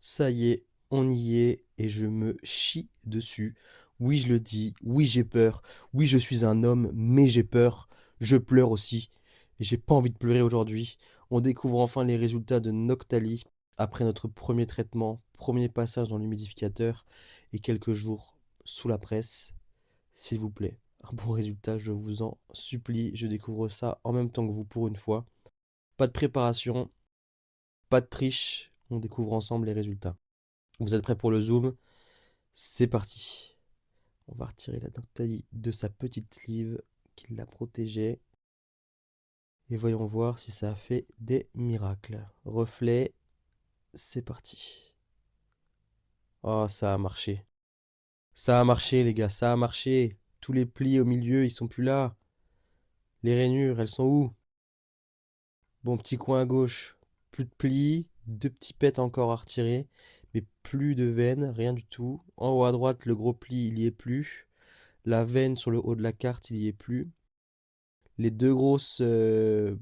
Ça y est, on y est et je me chie dessus. Oui, je le dis, oui, j'ai peur. Oui, je suis un homme, mais j'ai peur. Je pleure aussi. Et j'ai pas envie de pleurer aujourd'hui. On découvre enfin les résultats de Noctali après notre premier traitement, premier passage dans l'humidificateur et quelques jours sous la presse. S'il vous plaît, un bon résultat, je vous en supplie. Je découvre ça en même temps que vous pour une fois. Pas de préparation, pas de triche. On découvre ensemble les résultats. Vous êtes prêts pour le zoom? C'est parti. On va retirer la dentelle de sa petite sleeve qui la protégeait. Et voyons voir si ça a fait des miracles. Reflet, c'est parti. Oh, ça a marché. Ça a marché, les gars, ça a marché. Tous les plis au milieu, ils sont plus là. Les rainures, elles sont où? Bon, petit coin à gauche, plus de plis, deux petits pets encore à retirer, mais plus de veines, rien du tout. En haut à droite, le gros pli, il y est plus. La veine sur le haut de la carte, il y est plus. Les deux grosses, ce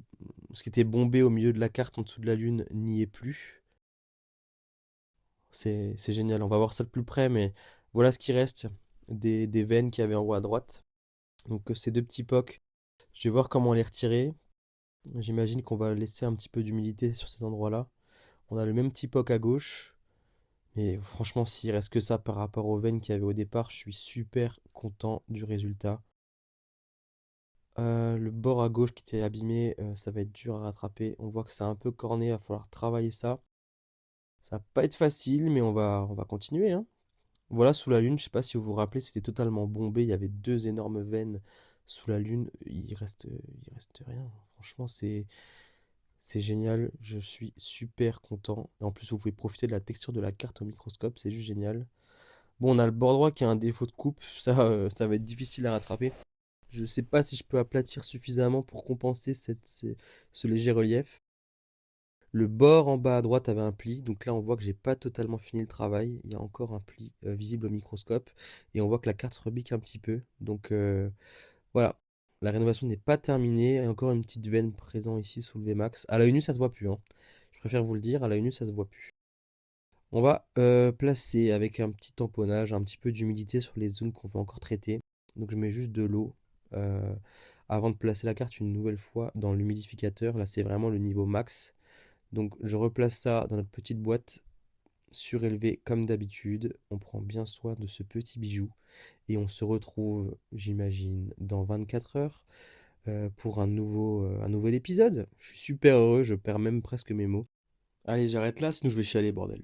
qui était bombé au milieu de la carte en dessous de la lune, n'y est plus. C'est génial. On va voir ça de plus près, mais voilà ce qui reste des veines qu'il y avait en haut à droite. Donc ces deux petits pocs, je vais voir comment les retirer. J'imagine qu'on va laisser un petit peu d'humidité sur ces endroits-là. On a le même petit poc à gauche. Mais franchement, s'il reste que ça par rapport aux veines qu'il y avait au départ, je suis super content du résultat. Le bord à gauche qui était abîmé, ça va être dur à rattraper. On voit que c'est un peu corné, il va falloir travailler ça. Ça va pas être facile, mais on va continuer, hein. Voilà, sous la lune, je sais pas si vous vous rappelez, c'était totalement bombé. Il y avait deux énormes veines sous la lune. Il reste rien. Franchement, c'est génial. Je suis super content. Et en plus, vous pouvez profiter de la texture de la carte au microscope. C'est juste génial. Bon, on a le bord droit qui a un défaut de coupe. Ça va être difficile à rattraper. Je ne sais pas si je peux aplatir suffisamment pour compenser ce léger relief. Le bord en bas à droite avait un pli, donc là on voit que j'ai pas totalement fini le travail. Il y a encore un pli visible au microscope et on voit que la carte rebique un petit peu. Donc voilà, la rénovation n'est pas terminée. Il y a encore une petite veine présente ici sous le Vmax. À l'œil nu ça se voit plus, hein. Je préfère vous le dire, à l'œil nu ça se voit plus. On va placer avec un petit tamponnage, un petit peu d'humidité sur les zones qu'on veut encore traiter. Donc je mets juste de l'eau euh, avant de placer la carte une nouvelle fois dans l'humidificateur. Là c'est vraiment le niveau max. Donc je replace ça dans notre petite boîte surélevée comme d'habitude. On prend bien soin de ce petit bijou et on se retrouve, j'imagine, dans 24 heures pour un nouvel épisode. Je suis super heureux, je perds même presque mes mots. Allez, j'arrête là, sinon je vais chialer, bordel.